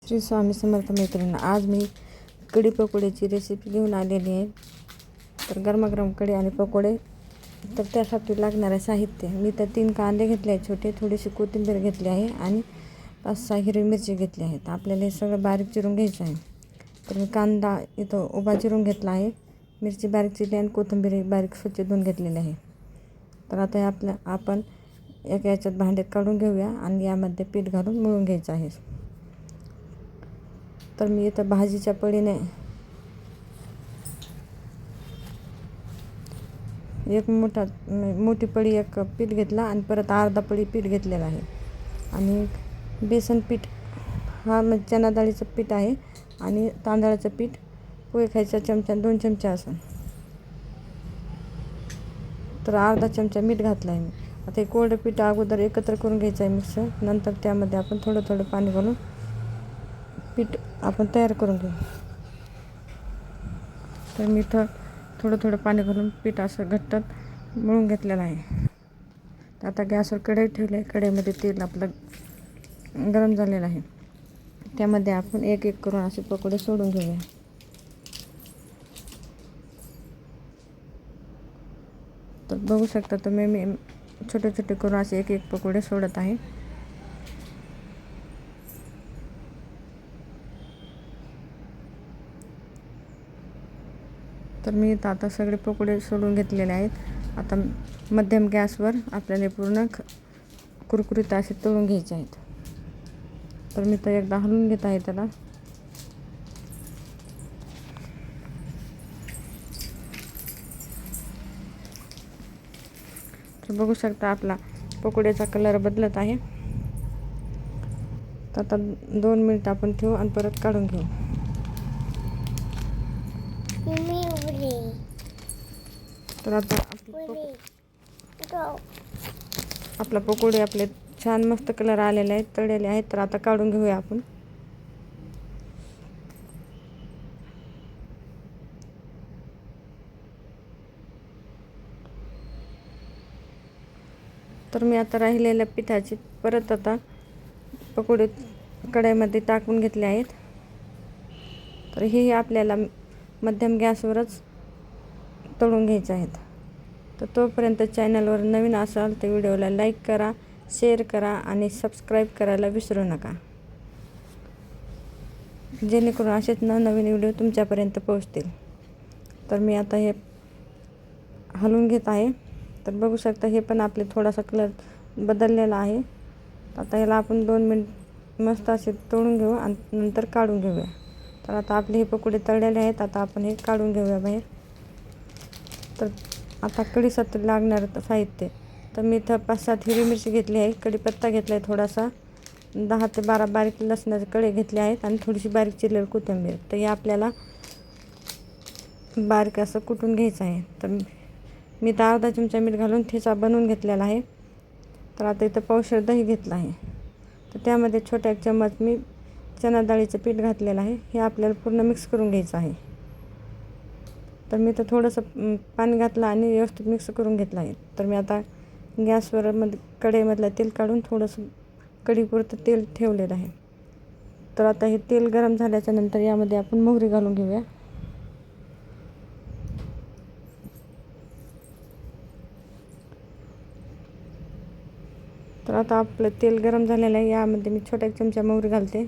श्री स्वामी समर्थ मैत्रिणी, आज मी कढी पकोड्याची रेसिपी घेऊन आलेली आहे. तर गरमागरम कढी आणि पकोडे. तर त्यासाठी लागणारे साहित्य, मी तर 3 कांदे घेतले आहेत छोटे, थोडीशी कोथिंबीर घेतली आहे आणि 5-6 हिरवी मिरची घेतली आहेत. आपल्याला हे सगळं बारीक चिरून घ्यायचं आहे. तर मी कांदा इथं उभा चिरून घेतला आहे, मिरची बारीक चिरली आणि कोथिंबीर बारीक स्वच्छ धुवून घेतलेली आहे. तर आता हे आपण एका याच्यात भांड्यात काढून घेऊया आणि यामध्ये पीठ घालून मळून घ्यायचं आहे. तर मी इथं भाजीच्या पळीने एक मोठी पळी एक पीठ घेतला आणि परत अर्धा पळी पीठ घेतलेलं आहे. आणि बेसन पीठ हा चणा डाळीचं पीठ आहे आणि तांदळाचं पीठ पोहे खायचा चमचा 2 चमचे असेल. तर अर्धा चमचा मीठ घातलं आहे मी. आता हे कोरडं पीठ अगोदर एकत्र करून घ्यायचं आहे मिक्स. नंतर त्यामध्ये आपण थोडं पाणी घालून पीठ आपण तयार करून घेऊ. तर मी इथं थोडं पाणी घालून पीठ असं घट्ट मळून घेतलेलं आहे. तर आता गॅसवर कढई ठेवली आहे. कढईमध्ये तेल आपलं गरम झालेलं आहे. त्यामध्ये आपण एक करून असे पकोडे सोडून घेऊया. तर बघू शकता तुम्ही, मी छोटे करून असे एक पकोडे सोडत आहे. तर मी आता सगळे पकोडे सोडून घेतलेले आहेत. आता मध्यम गॅसवर आपल्याला पूर्ण कुरकुरीत असे तळून घ्यायचे आहेत. तर मी तर एकदा हलवून घेत आहे त्याला. तर बघू शकता आपला पकोड्याचा कलर बदलत आहे. तर आता 2 मिनिट आपण ठेवू आणि परत काढून घेऊ. तर आता आपला पकोडे आपले छान मस्त कलर आलेले आहेत, तळलेले आहेत. तर आता काढून घेऊया आपण. तर मी आता राहिलेल्या पिठाची परत आता पकोडे कढईमध्ये टाकून घेतले आहेत. तर हे आपल्याला मध्यम गॅसवरच तळून घ्यायचे आहेत. तर तोपर्यंत चॅनलवर नवीन असाल तर व्हिडिओला लाईक करा, शेअर करा आणि सबस्क्राईब करायला विसरू नका, जेणेकरून असेच नवनवीन व्हिडिओ तुमच्यापर्यंत पोहोचतील. तर मी आता हे हलवून घेत आहे. तर बघू शकता हे पण आपले थोडासा कलर बदललेला आहे. आता याला आपण 2 मिनिट मस्त असे तळून घेऊ आणि नंतर काढून घेऊया. तर आता आपले हे पकोडे तळलेले आहेत. आता आपण हे काढून घेऊया बाहेर. तर आता कढीसाठी लागणारं साहित्य, तर मी इथं 5-7 हिरवी मिरची घेतली आहे, कढीपत्ता घेतला आहे थोडासा, 10 ते 12 बारीक लसणाचे कळे घेतले आहेत आणि थोडीशी बारीक चिरलेली कोथिंबीर. तर हे आपल्याला बारीक असं कुटून घ्यायचं आहे. तर मी तर अर्धा चमचा मीठ घालून ठेचा बनवून घेतलेला आहे. तर आता इथं पावशेर दही घेतलं आहे. तर त्यामध्ये छोटा 1 चम्मच मी चणा डाळीचं पीठ घातलेलं आहे. हे आपल्याला पूर्ण मिक्स करून घ्यायचं आहे. तर मी तर थोडंसं पाणी घातलं आणि व्यवस्थित मिक्स करून घेतलं आहे. तर मी आता गॅसवर कढईमधलं तेल काढून थोडंसं कढीपुरतं तेल ठेवलेलं आहे. तर आता हे तेल गरम झाल्याच्या नंतर यामध्ये आपण मोहरी घालून घेऊया. तर आता आपलं तेल गरम झालेलं आहे. यामध्ये मी छोटा 1 चमचा मोहरी घालते.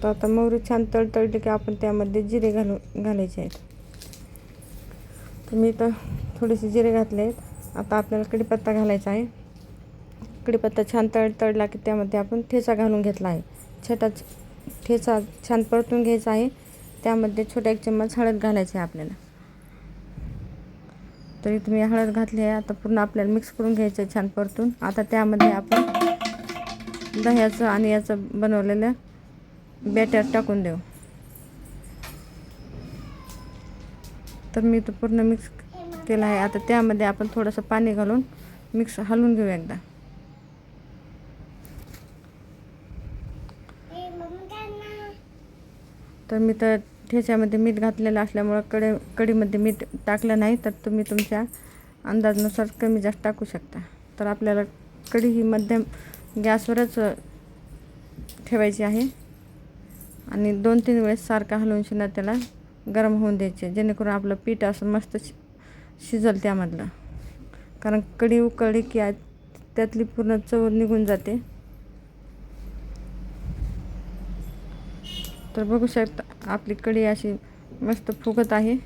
तर आता मोहरी छान तळतळली की आपण त्यामध्ये जिरे घालायचे आहेत. तर मी तर थोडेसे जिरे घातले आहेत. आता आपल्याला कढीपत्ता घालायचा आहे. कढीपत्ता छान तळला की त्यामध्ये आपण ठेचा घालून घेतला आहे. छोटा ठेचा छान परतून घ्यायचा आहे. त्यामध्ये छोटा 1 चम्मच हळद घालायची आहे आपल्याला. तरी तुम्ही हळद घातली आहे. आता पूर्ण आपल्याला मिक्स करून घ्यायचं आहे छान परतून. आता त्यामध्ये आपण दह्याचं आणि याचं बनवलेलं बॅटर टाकून देऊ. तर मी तो पूर्ण मिक्स केला आहे. आता त्यामध्ये आपण थोडंसं पाणी घालून मिक्स हलवून घेऊ एकदा. तर मी तर ठेच्यामध्ये मीठ घातलेलं असल्यामुळं कढीमध्ये मीठ टाकलं नाही. तर तुम्ही तुमच्या अंदाजानुसार कमी जास्त टाकू शकता. तर आपल्याला कढी ही मध्यम गॅसवरच ठेवायची आहे आणि 2-3 वेळेस सारखं हलवून शिना त्याला गरम होऊन द्यायचे, जेणेकरून आपलं पीठ असं मस्त शिजल त्यामधलं. कारण कढी उकळली की त्यातली पूर्ण चव निघून जाते. तर बघू शकता आपली कढी अशी मस्त फुगत आहे.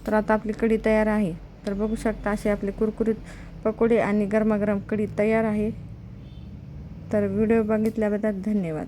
तर आता आपली कढी तयार आहे. तर बघू शकता असे आपले कुरकुरीत पकोडे आणि गरमागरम कढी तयार आहे. तर व्हिडिओ बघितल्याबद्दल धन्यवाद.